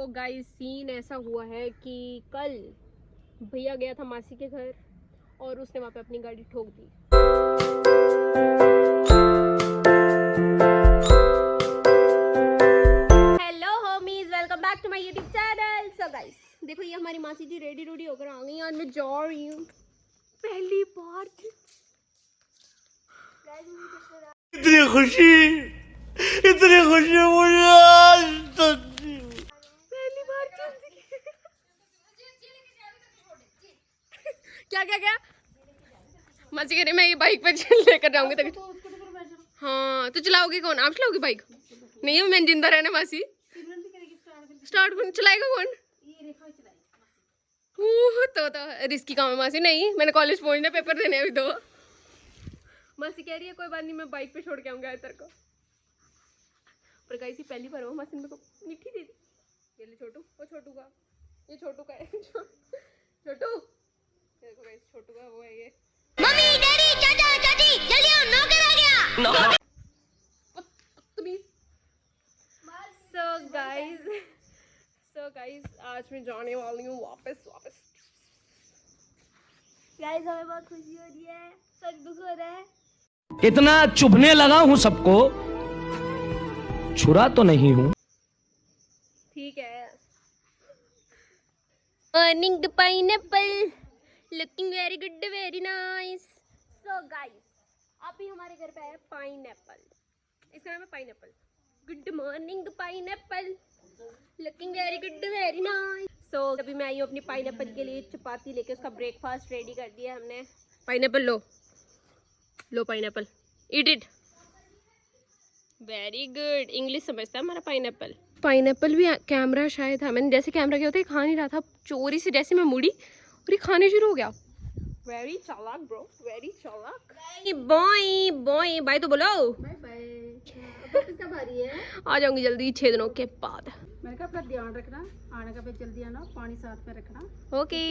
Guys scene ऐसा हुआ है कि कल भैया गया था मासी के घर और उसने वहाँ पे अपनी गाड़ी ठोक दी। Hello homies, welcome back to my YouTube channel. So guys देखो, ये हमारी मासी जी रेडी रोडी होकर आ गई और मैं जा रही हूँ पहली बार। इतनी खुशी मुझे आज तक। पहली बार क्या क्या क्या मासी कह रही मैं ये बाइक पर लेकर जाऊंगी तभी। हाँ तो चलाओगे कौन? आप चलाओगे बाइक? नहीं मैं जिंदा रहना मासी। स्टार्ट कौन चलाएगा? कौन? तो रिस्की काम है मासी। नहीं मैंने कॉलेज पहुंचना, पेपर देने अभी तो। मासी कह रही है कोई बात नहीं, मैं बाइक पे छोड़ के आऊंगा तेरे को। पर गाइस पहली बार हो मासी ने मेरे को मिट्टी दे दी। ये ले छोटू, वो छोटू का, ये छोटू का है। छोटू देखो गाइस, छोटू का वो है ये। मम्मी डैडी चाचा चाची जल्दी आओ, नौकर आ गया। सो गाइस आज मैं जाने वाली हूँ वापस। गाइस हमें बहुत खुशी हो रही है, सच दुख हो रहा है। इतना चुभने लगा हूँ सबको, छुरा तो नहीं हूँ। ठीक है। Morning pineapple looking very good, very nice. So guys अभी हमारे घर पे है पाइनएप्पल, इसका नाम है pineapple. Good morning pineapple looking very good, very nice. So अभी मैं आई हूँ अपनी पाइनएप्पल के लिए चपाती लेके, उसका ब्रेकफास्ट रेडी कर दिया हमने। Pineapple low pineapple, eat it. Very good, English समझता है हमारा पाइनएप्पल। पाइनएप्पल भी कैमरा शायद था, मैंने जैसे कैमरा किया होता है खा नहीं रहा था, चोरी से जैसे मैं मुड़ी और ये खाने शुरू हो गया। वेरी चालाक ब्रो, वेरी चालाक। बॉय बॉय बाय तो बोलो। Bye bye. कब आ रही है? आ जाऊंगी जल्दी 6 दिनों के बाद। मैंने कहा अपना ध्यान रखना, आने का फिर जल्दी आना, पानी साथ में रखना। ओके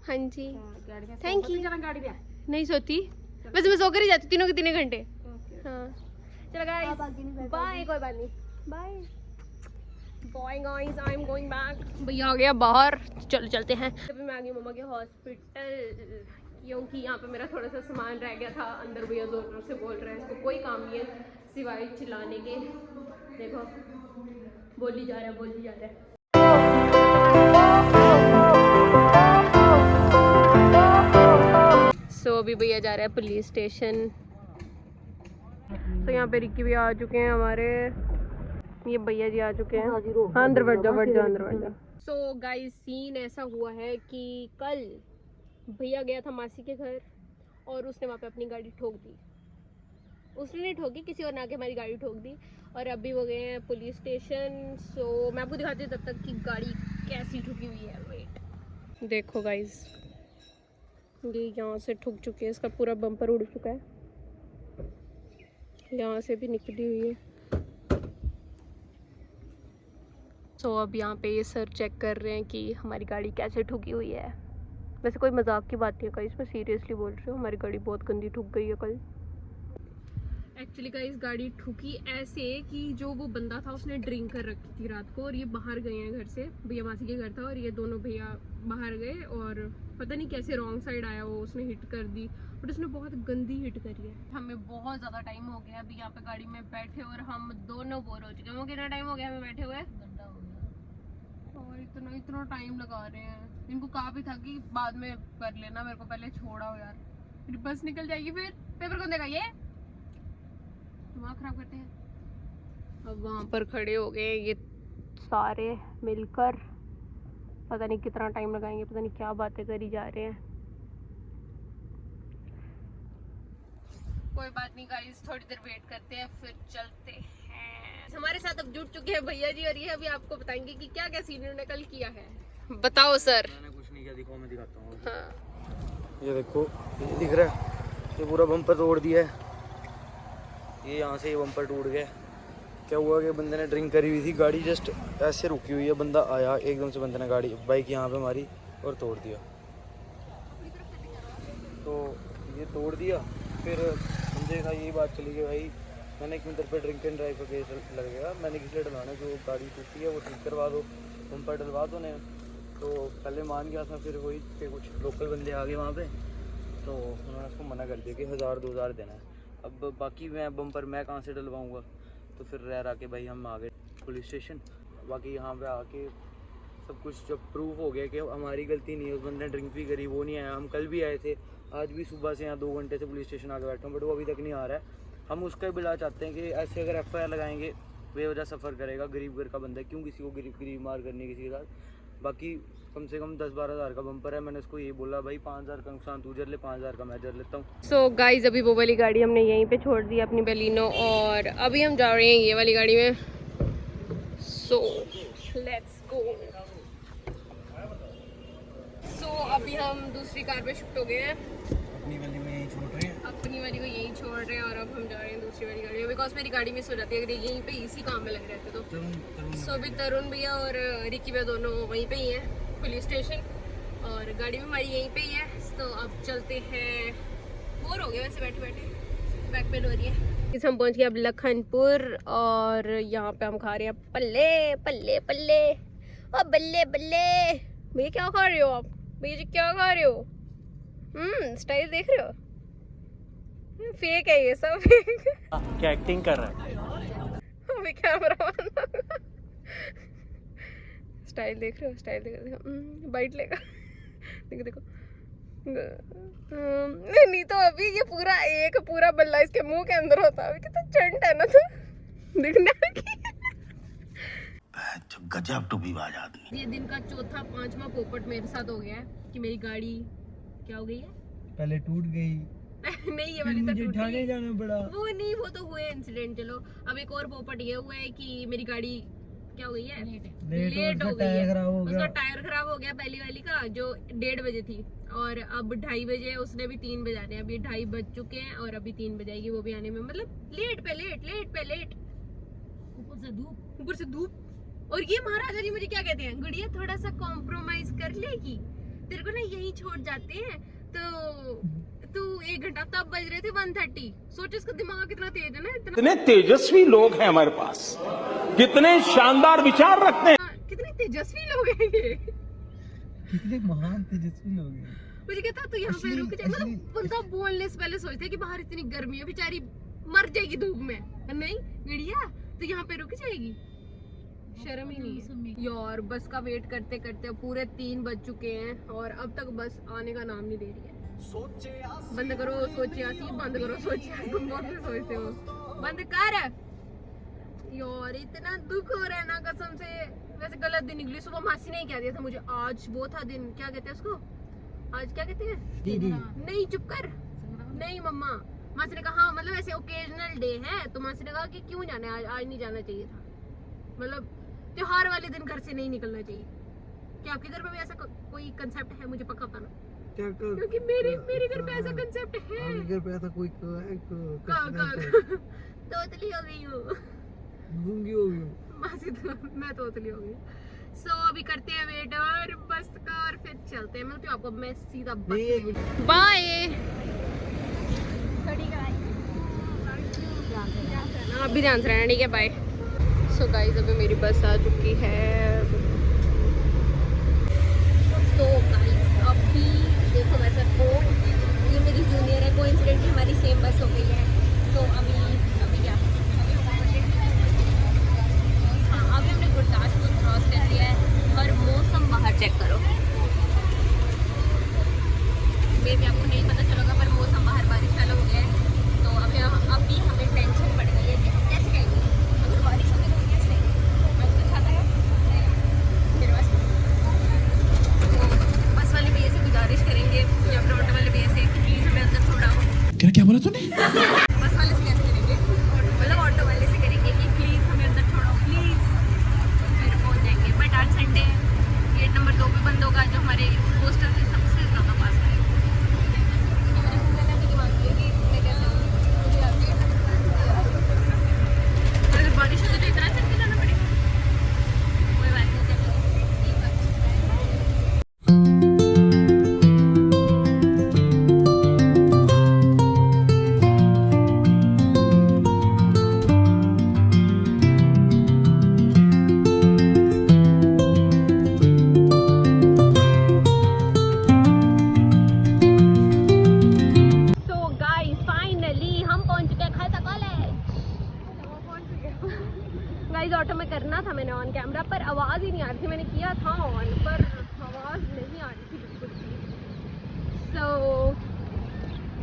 हाँ जी, गाड़ी में थैंक यू। गाड़ी में नहीं सोती वैसे, मैं सोकर ही जाती तीनों के 3 घंटे। हाँ चलो गाइस बाय, कोई बात नहीं, bye bye guys, I am going back. भैया आ गया बाहर, चलो चलते हैं। अभी मैं आ गई मम्मा के हॉस्पिटल, क्योंकि यहाँ पे मेरा थोड़ा सा सामान रह गया था अंदर। भैया जोर जोर से बोल रहे हैं, इसको कोई काम नहीं है सिवाय चिल्लाने के। देखो बोली जा रहा है। सो अभी भैया जा रहा है पुलिस स्टेशन। तो यहाँ पे रिक्की भी आ चुके हैं हमारे, ये भैया जी आ चुके हैं। हाँ अंदर बैठ जाओ अंदर बैठ जाओ। सो गाइस सीन ऐसा हुआ है कि कल भैया गया था मासी के घर और उसने वहाँ पे अपनी गाड़ी ठोक दी। उसने नहीं ठोकी, किसी और ने आके हमारी गाड़ी ठोक दी। और अभी वो गए हैं पुलिस स्टेशन। सो मैं आपको दिखाती हूँ तब तक कि गाड़ी कैसी ठुकी हुई है। वेट देखो गाइस, ये यहाँ से ठुक चुकी है, इसका पूरा बम्पर उड़ चुका है, यहाँ से भी निकली हुई है। सो अब यहाँ पे ये सर चेक कर रहे हैं कि हमारी गाड़ी कैसे ठुकी हुई है। वैसे कोई मजाक की बात नहीं है गाइस, मैं सीरियसली बोल रही हूँ, हमारी गाड़ी बहुत गंदी ठुक गई है कल। एक्चुअली गाइस गाड़ी ठुकी ऐसे कि जो वो बंदा था उसने ड्रिंक कर रखी थी रात को, और ये बाहर गए हैं घर से, भैया मासी के घर था और ये दोनों भैया बाहर गए और पता नहीं कैसे रॉन्ग साइड आया वो, उसने हिट कर दी, बट उसने बहुत गंदी हिट करी है। हमें बहुत ज़्यादा टाइम हो गया अभी यहाँ पे गाड़ी में बैठे और हम दोनों बोर हो चुके हैं। वो कितना टाइम हो गया हमें बैठे हुए? घंटा हो गया। और इतना टाइम लगा रहे हैं। इनको कहा भी था कि बाद में कर लेना, मेरे को पहले छोड़ाओ यार, फिर बस निकल जाएगी, फिर पेपर कौन देगा? ये दिमाग खराब करते हैं। अब वहाँ पर खड़े हो गए ये सारे मिलकर, पता नहीं कितना टाइम लगाएंगे, पता नहीं क्या बातें करी जा रहे हैं। कोई बात नहीं गाइस, थोड़ी देर वेट करते हैं फिर चलते हैं। हमारे साथ अब जुड़ चुके हैं भैया जी और ये अभी आपको बताएंगे कि क्या क्या सीनियर ने कल किया है। बताओ सर। मैंने कुछ नहीं किया, दिखाओ मैं दिखाता हूँ। हाँ ये देखो, ये दिख रहा है, ये पूरा बम्पर तोड़ दिया है। ये यहाँ से ये बम्पर टूट गया। क्या हुआ कि बंदे ने ड्रिंक करी हुई थी, गाड़ी जस्ट ऐसे रुकी हुई है, बंदा आया एकदम से, बंदे ने गाड़ी बाइक यहाँ पे मारी और तोड़ दिया। तो ये तोड़ दिया, फिर बंदे का यही बात चली कि भाई मैंने क्यों तेरे पे ड्रिंक एंड ड्राइव का केस लगेगा, मैंने किस लिए डलाना, जो गाड़ी टूटी है वो ठीक करवा दो। बम्पर डलवा दो ने। तो पहले मान गया था, फिर वही के कुछ लोकल बंदे आ गए वहाँ पे, तो उन्होंने उसको मना कर दिया कि 1000-2000 देना है। अब बाकी मैं बम्पर मैं कहाँ से डलवाऊँगा, तो फिर रह रहा के भाई हम आ गए पुलिस स्टेशन। बाकी यहाँ पे आके सब कुछ जब प्रूफ हो गया कि हमारी गलती नहीं है, उस बंदे ने ड्रिंक भी करी, वो नहीं आया। हम कल भी आए थे, आज भी सुबह से यहाँ 2 घंटे से पुलिस स्टेशन आके बैठा हूँ, बट वो अभी तक नहीं आ रहा है। हम उसका ही बिला चाहते हैं कि ऐसे अगर FIR लगाएंगे, बेवजह सफ़र करेगा, गरीब घर का बंदा है, क्यों किसी को गरीब मार करनी किसी के साथ। बाकी कम से कम 10-12 हज़ार का बम्पर है। मैंने उसको ये बोला भाई 5,000 का नुकसान तू जर ले, 5,000 का मैं जर लेता हूँ। सो गाइज अभी वो वाली गाड़ी हमने यहीं पे छोड़ दी अपनी बेलिनो, और अभी हम जा रहे हैं ये वाली गाड़ी में। So let's go. सो अभी हम दूसरी कार पे शिफ्ट हो गए हैं, अपनी वाली में यहीं छोड़ रहे हैं, अपनी वाली को यहीं छोड़ रहे हैं, और अब हम जा रहे हैं दूसरी वाली गाड़ी में, बिकॉज मेरी गाड़ी मिस हो जाती है अगर यहीं पे इसी काम में लग रहते तो। सो अभी तरुण भैया और रिकी भैया दोनों वहीं पे ही हैं पुलिस स्टेशन, और गाड़ी भी हमारी यहीं पे ही है। तो अब चलते हैं, बोर हो गए वैसे बैठे बैठे, बैक पेन हो रही है। इस हम पहुंच गए अब लखनपुर, और यहाँ पे हम खा रहे हैं पल्ले पल्ले पल्ले और बल्ले बल्ले। भैया क्या खा रहे हो आप? भैया जी क्या खा रहे हो? स्टाइल देख रहे हो? फेक है ये सब, फेक। क्या एक्टिंग कर रहा है अभी कैमरा स्टाइल देख रहे हो? स्टाइल देख रहे हो? बाइट लेगा। देखो देखो। नहीं तो अभी ये पूरा बल्ला इसके मुंह के अंदर होता है। कितना चंट है ना तो दिखने की। गजब टूबीबाज आदमी। ये दिन का चौथा 5वां पोपट मेरे साथ हो गया है कि मेरी गाड़ी क्या हो गई है। पहले टूट गई नहीं ये वाली तो टूट गई, जाना पड़ा। वो नहीं, वो तो हुए इंसिडेंट। चलो अब एक और पोपट ये हुआ है कि मेरी गाड़ी क्या हो गई है, लेट हो गई है। उसका टायर खराब हो गया पहली वाली का, जो 1:30 बजे थी, और अब 2:30 बजे, उसने भी 3 बजाने। अभी 2:30 बज चुके हैं और अभी 3 बजाएगी वो भी आने में, मतलब लेट पे लेट, ऊपर से धूप। और ये महाराजा जी मुझे क्या कहते हैं, गुड़िया थोड़ा सा कॉम्प्रोमाइज कर लेगी, तेरे को ना यही छोड़ जाते हैं। तो तू 1 घंटा, तब बज रहे थे 1:30। सोच इसका दिमाग कितना तेज है ना, कितने तेजस्वी लोग हैं हमारे पास, कितने शानदार विचार रखते हैं। कितने तेजस्वी लोग हैं ये, कितने महान तेजस्वी लोग हैं। मुझे कहता तू यहाँ पे रुक जा, मतलब बंदा बोलने से पहले सोचता है कि बाहर इतनी गर्मी है, बेचारी मर जाएगी धूप में। नहीं गुड़िया तू यहाँ पे रुक जाएगी, शर्म ही नहीं है यार। बस का वेट करते करते पूरे 3 बज चुके हैं और अब तक बस आने का नाम नहीं दे रही है। बंद करो सोचियासी, बंद करो सोचियासी, तुम बहुत से सोचते हो, बंद कर यार। इतना दुख हो रहा है ना कसम से। वैसे गलत दिन निकली, सुबह मासी ने ही कह दिया था मुझे, आज वो था दिन, क्या कहते हैं उसको, आज क्या कहते हैं, दीदी नहीं चुप कर, नहीं मम्मा। मासी ने कहा मतलब ऐसे ओकेजनल डे है, तो मासी ने कहा कि क्यों जाना है, आज नहीं जाना चाहिए था, मतलब त्योहार वाले दिन घर से नहीं निकलना चाहिए। क्या आपके घर में भी ऐसा कोई कंसेप्ट है? मुझे पक्का बताना, क्योंकि मेरे घर पे ऐसा कंसेप्ट है। घर पे ऐसा कोई तोतली हो गई हूँ, गूंगी हो गई मासी तो मैं तोतली हो गई। सो अभी करते हैं वेट और बस का, और फिर चलते हैं। मिलती हूँ आपको मैं सीधा बस। बाय। आप भी ध्यान से रहना, ठीक है, बाय। सो गाइस अभी मेरी बस आ चुकी है। तो गाइस अभी देखो मैं सबको, ये मेरी जूनियर है, कोइंसिडेंटली हमारी सेम बस हो गई है। तो अभी क्या, हाँ अभी हमने गुरदासपुर क्रॉस कर लिया है, और मौसम बाहर चेक करो। मे भी आपको नहीं पता चलेगा, पर मौसम बाहर बारिश वाला हो गया है। तो अभी हमें टेंशन पड़ गई है कि हम कैसे जाएंगे, अगर बारिश होगी तो कैसे, मैं कुछ आता है देखिए मैंने किया था ऑन, पर आवाज़ नहीं आ रही थी बिल्कुल भी।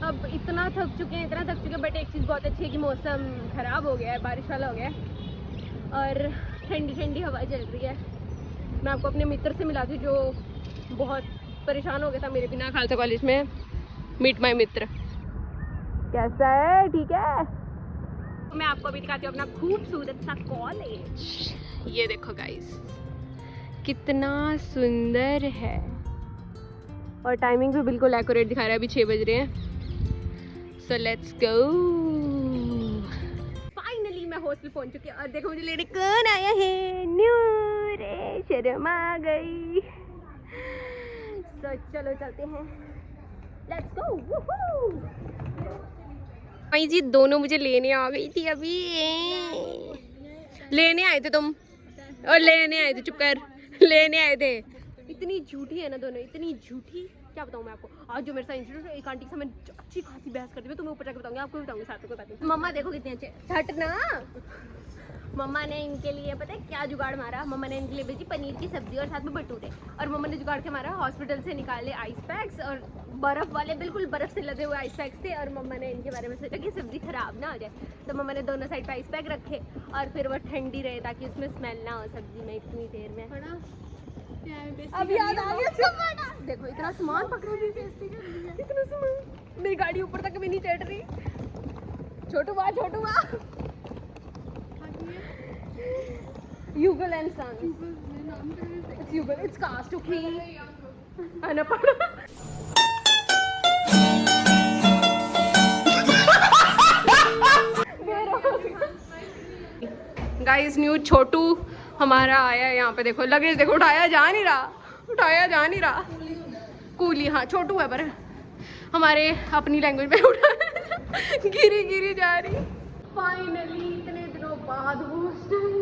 अब इतना थक चुके हैं, बट एक चीज़ बहुत अच्छी है कि मौसम ख़राब हो गया है, बारिश वाला हो गया है और ठंडी ठंडी हवा चल रही है। मैं आपको अपने मित्र से मिला थी जो बहुत परेशान हो गया था मेरे बिना खालसा कॉलेज में। मीट माय मित्र। कैसा है? ठीक है। मैं आपको अभी दिखाती हूँ अपना खूबसूरत सा कॉलेज। ये देखो गाइस, कितना सुंदर है और टाइमिंग भी बिल्कुल एक्यूरेट दिखा रहा है। अभी 6 बज रहे हैं। So let's go. फाइनली मैं हॉस्टल पहुंच चुकी हूँ और देखो मुझे लेने कौन आया है। नूरे शर्मा गई। तो चलो चलते हैं, लेट्स गो। भाई जी दोनों मुझे लेने आ गई थी अभी। लेने आए थे तुम और लेने आए थे, चुप कर, लेने आए थे। इतनी झूठी है ना दोनों, इतनी झूठी, क्या बताऊँ मैं आपको। आज जो मेरे साथ इंसिडेंट है, एक आंटी से मैं अच्छी खासी बहस करती हूँ, तुम्हें ऊपर जाकर बताऊंगी, आपको भी बताऊंगी साथ में, कोई बात नहीं। मम्मा देखो कितने अच्छे, हट ना। मम्मा ने इनके लिए पता है क्या जुगाड़ मारा। मम्मा ने इनके लिए भेजी पनीर की सब्जी और साथ में भटूरे, और मम्मा ने जुगाड़ के मारा हॉस्पिटल से निकाले आइस पैक्स और बर्फ़ वाले, बिल्कुल बर्फ़ से लदे हुए आइस पैक्स थे। और मम्मा ने इनके बारे में सोचा कि सब्जी खराब ना हो जाए, तो मम्मा ने दोनों साइड पे आइस पैक रखे और फिर वो ठंडी रहे ताकि उसमें स्मेल ना हो सब्जी में इतनी देर में। अब याद आ गया। देखो इतना सामान पकड़ा भी, बेइज्जती कर रही है। इतना सामान, मेरी गाड़ी ऊपर तक भी नहीं चढ़ रही। छोटू बा Yugal and Sons. It's Yugal. It's cast, okay? Anapana. Guys new छोटू हमारा आया है यहाँ पे। देखो लगेज देखो, उठाया जा नहीं रहा। कूली, हाँ छोटू है पर हमारे अपनी लैंग्वेज में उठा गिरी जा रही। फाइनली इतने दिनों बाद हॉस्टल,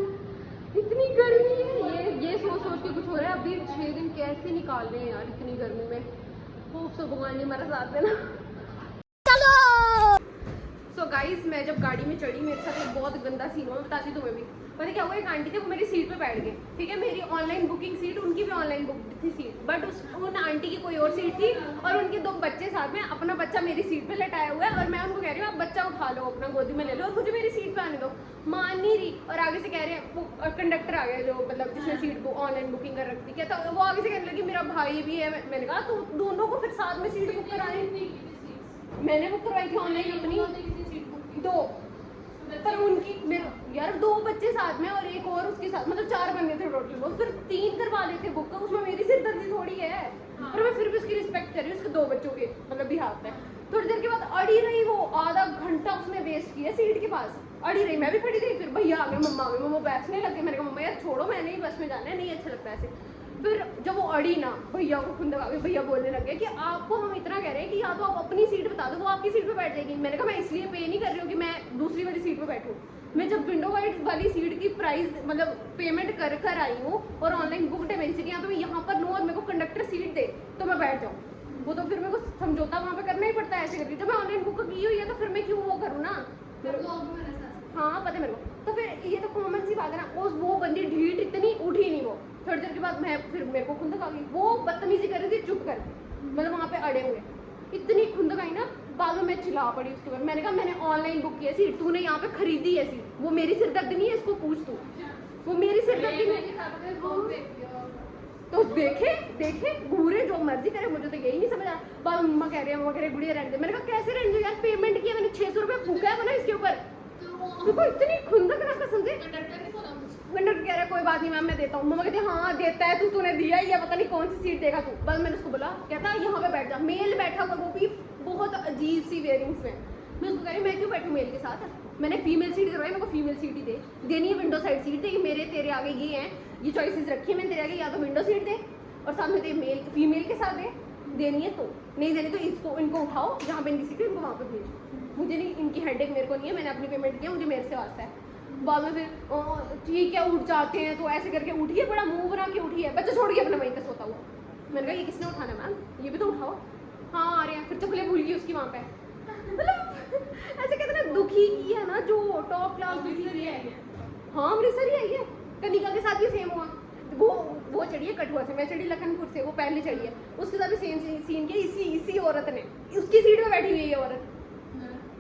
इतनी गर्मी है। ये सोच के कुछ हो रहा है। अभी 6 दिन कैसे निकाल रहे हैं यार इतनी गर्मी में। होप सो भगवान जी हमारा साथ देना। चलो। सो गाइस मैं जब गाड़ी में चढ़ी, मेरे साथ एक बहुत गंदा सीन हुआ, बताती तुम्हें भी। पता क्या हुआ, एक आंटी थी वो मेरी सीट पे बैठ गए, ठीक है। मेरी ऑनलाइन बुकिंग सीट, उनकी भी ऑनलाइन बुक थी सीट, बट उन आंटी की कोई और सीट थी और उनके 2 बच्चे साथ में। अपना बच्चा मेरी सीट पे लटाया हुआ है और मैं उनको कह रही हूँ आप बच्चा उठा लो, अपना गोदी में ले लो और मुझे मेरी सीट पे आने दो। मान नहीं रही। और आगे से कह रहे हैं, वो कंडक्टर आ गया जो मतलब जिसने सीट को ऑनलाइन बुकिंग कर रखी, क्या था वो आगे से कहने लगी मेरा भाई भी है। मैंने कहा तो दोनों को फिर साथ में सीट बुक कराई। मैंने बुक करवाई थी ऑनलाइन अपनी 2, पर उनकी मेरे यार 2 बच्चे साथ में और एक और उसके साथ, मतलब 4 बंदे थे टोटल। वो फिर 3 करवा लेते बुक, उसमें मेरी सिरदर्दी थोड़ी है। पर मैं फिर भी उसकी रिस्पेक्ट कर रही हूँ, उसके 2 बच्चों के मतलब भी हाथ में। थोड़ी देर के बाद अड़ी रही वो, आधा घंटा उसने वेस्ट किया सीट के पास, अड़ी रही। मैं भी खड़ी रही। फिर भैया आ गए, मम्मा बैठने लगे। मैंने कहा मम्मा यार छोड़ो, मैं नहीं बस में जाना है, नहीं अच्छा लगता ऐसे। फिर जब वो अड़ी ना, भैया को खुंदक आ गई। भैया बोलने लगे कि आपको हम इतना कह रहे हैं कि या तो आप अपनी सीट बता दो, वो आपकी सीट पे बैठ जाएगी। मैंने कहा मैं इसलिए पे नहीं कर रही हूँ कि मैं दूसरी वाली सीट पे बैठूँ। मैं जब विंडो वाली सीट की प्राइस मतलब पेमेंट कर आई हूँ और ऑनलाइन बुक है मेरी सीट, यहाँ पे मैं यहाँ पर लूँ और मेरे को कंडक्टर सीट दे तो मैं बैठ जाऊँ। वो तो फिर मेरे को समझौता वहाँ पे करना ही पड़ता है ऐसे करके। जब मैं ऑनलाइन बुक की हुई है तो फिर मैं क्यों वो करूँ ना। हाँ पता है मेरे को। तो फिर ये तो कॉमन सी बात है ना। वो बंदी ढीठ इतनी उठी नहीं। वो थोड़ी देर के बाद मैं फिर मेरे को खुंदक आ गई। वो बदतमीजी कर रही थी चुप कर, मतलब वहाँ पे अड़े हुए। इतनी खुंदक आई ना, बाद में मैं चिल्ला पड़ी उसके बाद। मैंने कहा मैंने ऑनलाइन बुक किया सीट, तूने यहाँ पे खरीदी है सीट, वो मेरी सिरदर्दी नहीं है, इसको पूछ तू। वो मेरी सिरदर्दी नहीं। तो देखे घूरे जो मर्जी करे, मुझे तो यही नहीं समझ आया। बाद मम्मा कह रही है गुड़िया रहने दे। मैंने कहा कैसे रहने दो यार, पेमेंट किया मैंने, 600 रुपये फूका है ना इसके ऊपर। देखो इतनी खुंदक ना कसम से। कंडक्टर कह रहा है कोई बात नहीं मैम मैं देता हूँ। मम्मा कहती है हाँ देता है तूने दिया ही है, पता नहीं कौन सी सीट देगा तू। बस मैंने उसको बोला, कहता यहाँ पे बैठ जा। मेल बैठा हुआ, वो भी बहुत अजीब सी वेयरिंग्स में। मैं उसको कह रही मैं क्यों बैठूँ मेल के साथ, मैंने फीमेल सीट करवाई, मेरे को फीमेल सीट ही दे देनी है। विंडो साइड सीट दे, मेरे तेरे आगे ये हैं, ये चॉइसेस रखी है मैंने तेरे आगे, या तो विंडो सीट दे और साथ में मेल फीमेल के साथ दे, देनी है तो, नहीं देनी तो इसको इनको उठाओ जहाँ पे इनकी सीट है इनको वहाँ पे भेजो। मुझे नहीं, इनकी हेडेक मेरे को नहीं है, मैंने अपनी पेमेंट किया, मुझे मेरे से वास्ता है। बाद में फिर ठीक है उठ जाते हैं तो ऐसे करके उठी है, बड़ा मुंह बना के उठी है, बच्चा छोड़ के अपना वहीं पे सोता हुआ। मैंने कहा ये किसने उठाना मैम, ये भी तो उठाओ। हाँ आ रहे हैं। फिर चप्पलें भूल गई उसकी वहाँ पे। मतलब ऐसे कहते ना दुखी की है ना, जो टॉप क्लास दुखी की है। हाँ अमृतसर ही आई है, कनिका के साथ भी सेम हुआ। वो वो चढ़ी है कठुआ से, मैं चढ़ी लखनपुर से, वो पहले चढ़ी है। उसके साथ भी सीन किया इसी औरत ने, उसकी सीट पे बैठी हुई है ये औरत।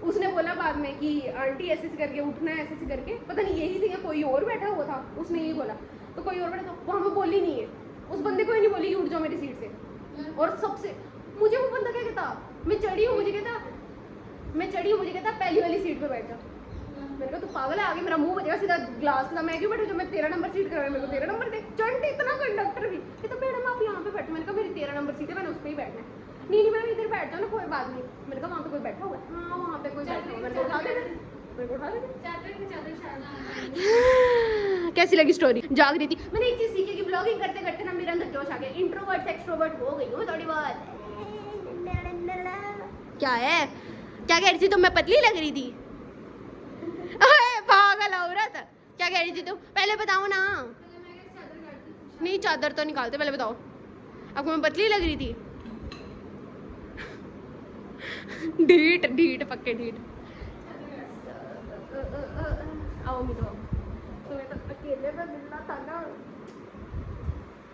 उसने बोला बाद में कि आंटी ऐसे ऐसे करके उठना है, ऐसे ऐसे करके, पता नहीं यही थी या कोई और बैठा हुआ था, उसने यही बोला। तो कोई और बैठा था, वहाँ पे बोली नहीं है, उस बंदे को ही नहीं बोली कि उठ जाओ मेरी सीट से। और सबसे मुझे वो बंदा क्या कहता, मैं चढ़ी हूँ, मुझे कहता पहली वाली सीट पे बैठ जा। मैंने कहा तू पागल है, आगे मेरा मुंह बजेगा सीधा ग्लास का, मैं क्यों बैठू, जब मैं 13 नंबर सीट करा, मेरे को 13 नंबर दे। चंट इतना कंडक्टर भी कहता मैडम आप यहाँ पे बैठो। मैंने कहा मेरी 13 नंबर सीट है, मैंने उस पर ही बैठना है। नहीं मैम इधर बैठ जाओ ना, कोई बात नहीं। मैंने कहा वहाँ पे कोई बैठा हुआ है? हाँ वहाँ पे कोई बैठा हुआ है। मैंने उठा देना, कैसी लगी स्टोरी? जाग रही थी। मैंने एक चीज सीखी कि ब्लॉगिंग करते करते ना मेरे अंदर जोश आ गया, इंट्रोवर्ट से एक्सट्रोवर्ट हो गई हूँ थोड़ी बहुत। क्या है, क्या कह रही थी तुम? मैं पतली लग रही थी? अरे पागल औरत, क्या कह रही थी तुम? पहले बताओ ना। नहीं चादर तो निकालते, पहले बताओ। आपको मैं पतली लग रही थी? ढीठ पक्के ढीठ। आओ मिलो, तुम्हें तो अकेले में मिलना था ना।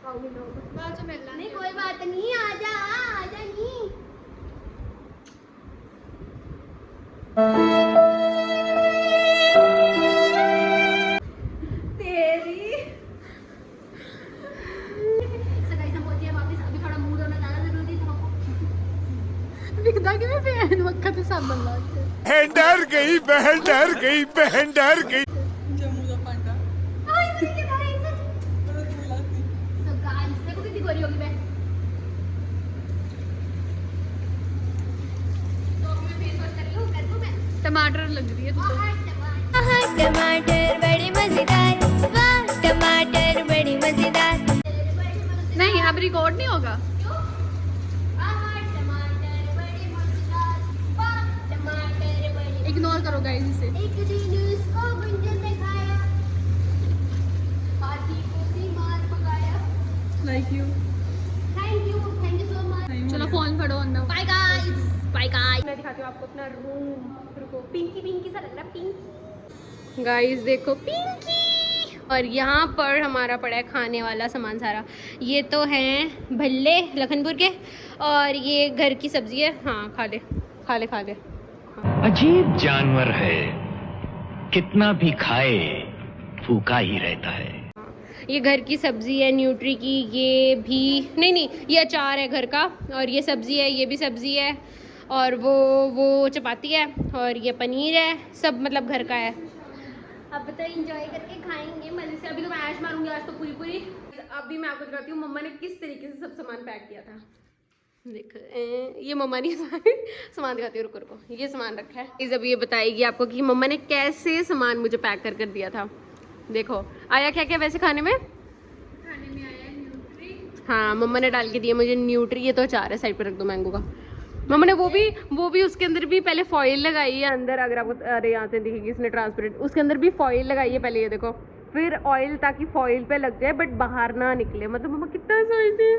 आओ मिलो, बाद में मिलना। नहीं कोई बात नहीं, आजा नहीं। तेरी सगाई संपत्ति है वापस, अभी थोड़ा मूड होना ज्यादा जरूरी था। दिखदा कि मैं बहन वक्त के साथ बन रहा हूं। डर गई बहन, डर गई बहन, डर गई। जम्मू का पांडा आई मेरी के दाई से तो गाइस देखो कितनी गोरी होगी मैं। तो अभी मैं फेस वॉश कर दूं मैं। टमाटर लग रही है तू तो। टमाटर बड़ी मजेदार, वाह टमाटर बड़ी मजेदार। नहीं अब रिकॉर्ड नहीं होगा। इग्नोर करो गाइस इसे। एक दिन उसको गुंजन ने खाया, हाथी को भी मार पकाया। Thank you so much. चलो फोन फड़ो अंदर। बाय गाइस मैं दिखाती हूँ आपको अपना रूम। रुको, पिंकी सा लग रहा है, पिंकी। गाइस देखो पिंकी। और यहाँ पर हमारा पड़ा है खाने वाला सामान सारा। ये तो हैं भल्ले लखनपुर के, और ये घर की सब्जी है। हाँ खा ले। अजीब जानवर है, कितना भी खाए भूखा ही रहता है। ये घर की सब्जी है न्यूट्री की। ये भी नहीं ये अचार है घर का, और ये सब्जी है, ये भी सब्जी है, और वो चपाती है, और ये पनीर है। सब मतलब घर का है। अब तो एंजॉय करके खाएंगे मजे से। अभी तो मैं ऐश मारूंगी आज तो पूरी। अभी मैं आपको दिखाती हूँ मम्मा ने किस तरीके से सब सामान पैक किया था। देखो ये मम्मा ने सामान दिखाती हूँ, रुको ये सामान रखा है। इस अब ये बताएगी आपको कि मम्मा ने कैसे सामान मुझे पैक कर दिया था। देखो आया क्या क्या वैसे खाने में आया न्यूट्री। हाँ मम्मा ने डाल के दिया मुझे न्यूट्री। ये तो अचार है, साइड पर रख दो मैंगो का। मम्मा ने वो भी उसके अंदर भी पहले फॉइल लगाई है अंदर। अगर आपको अरे यहाँ से दिखेगी इसने ट्रांसपेरेंट, उसके अंदर भी फॉइल लगाई है पहले। ये देखो फिर ऑयल, ताकि फॉइल पे लग जाए बट बाहर ना निकले। मतलब मम्मा कितना सोचती है।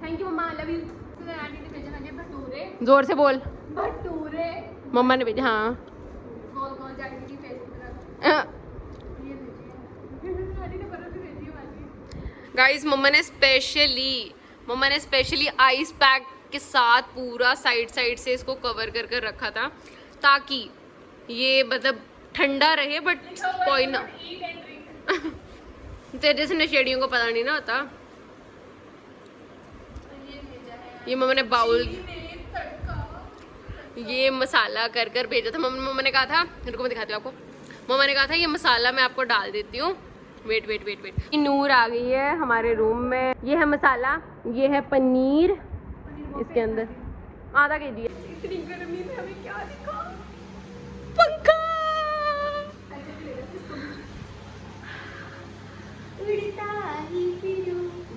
थैंक यू मम्मा, आई लव यू। आंटी ने भेजा मुझे भटूरे। जोर से बोल। भटूरे मम्मा ने भेजा। हाँ कौन जाके की फेसबुक गाइस मम्मा ने स्पेशली आइस पैक के साथ पूरा साइड से इसको कवर कर रखा था, ताकि ये मतलब ठंडा रहे बट कोई ना तेरे जैसे नशेड़ियों को पता नहीं ना होता। ये मम्मा ने बाउल, ये मसाला कर भेजा था। मम्मा ने कहा था, रुको मैं दिखाती हूँ आपको। मम्मा ने कहा था ये मसाला मैं आपको डाल देती हूँ। वेट नूर आ गई है हमारे रूम में। ये है मसाला, ये है पनीर इसके अंदर आधा केजी है। इतनी गर्मी में हमें क्या दिखा, पंखा।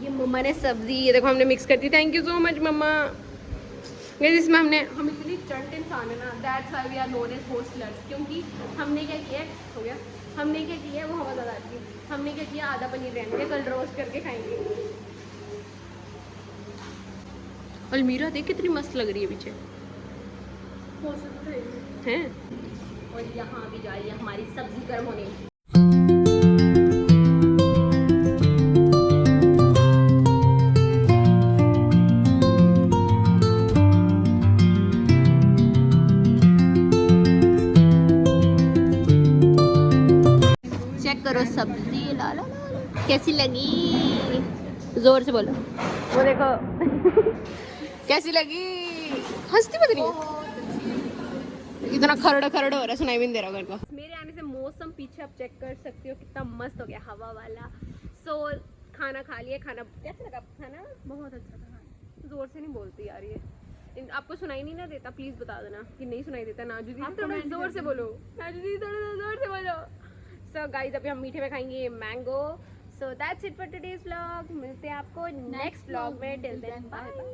ये मम्मा ने सब्जी, ये देखो हमने मिक्स कर दी। थैंक यू सो मच मम्मा। इसमें हम इतनी चंट इंसान है ना, that's why we are known as hostellers. क्योंकि हमने क्या किया हो गया, हमने क्या किया वो हवा ज़्यादा आती है। हमने क्या किया आधा पनीर रहने के, कल रोस्ट करके खाएंगे। अलमीरा देख कितनी मस्त लग रही है पीछे हैं। और यहाँ भी जा रही है हमारी सब्जी गर्म होने। कैसी लगी? जोर से बोलो। वो देखो कैसी लगी? हंसती बद रही है, इतना खरड़ खरड़ हो रहा है, सुनाई भी नहीं दे रहा घर का। मेरे आने से मौसम पीछे आप चेक कर सकते हो कितना मस्त हो गया, हवा वाला। सो खाना खा लिया। खाना कैसा लगा? खाना बहुत अच्छा था। जोर से नहीं बोलती यार ये, आपको सुनाई नहीं ना देता? प्लीज बता देना कि नहीं सुनाई देता। नाजू दीदी थोड़ा जोर से बोलो, नाजू दीदी थोड़ा जोर से बोलो। सो गाइस अभी हम मीठे में खाएंगे mango. So that's it for today's vlog. मिलते हैं आपको नेक्स्ट व्लॉग में। Till then bye bye.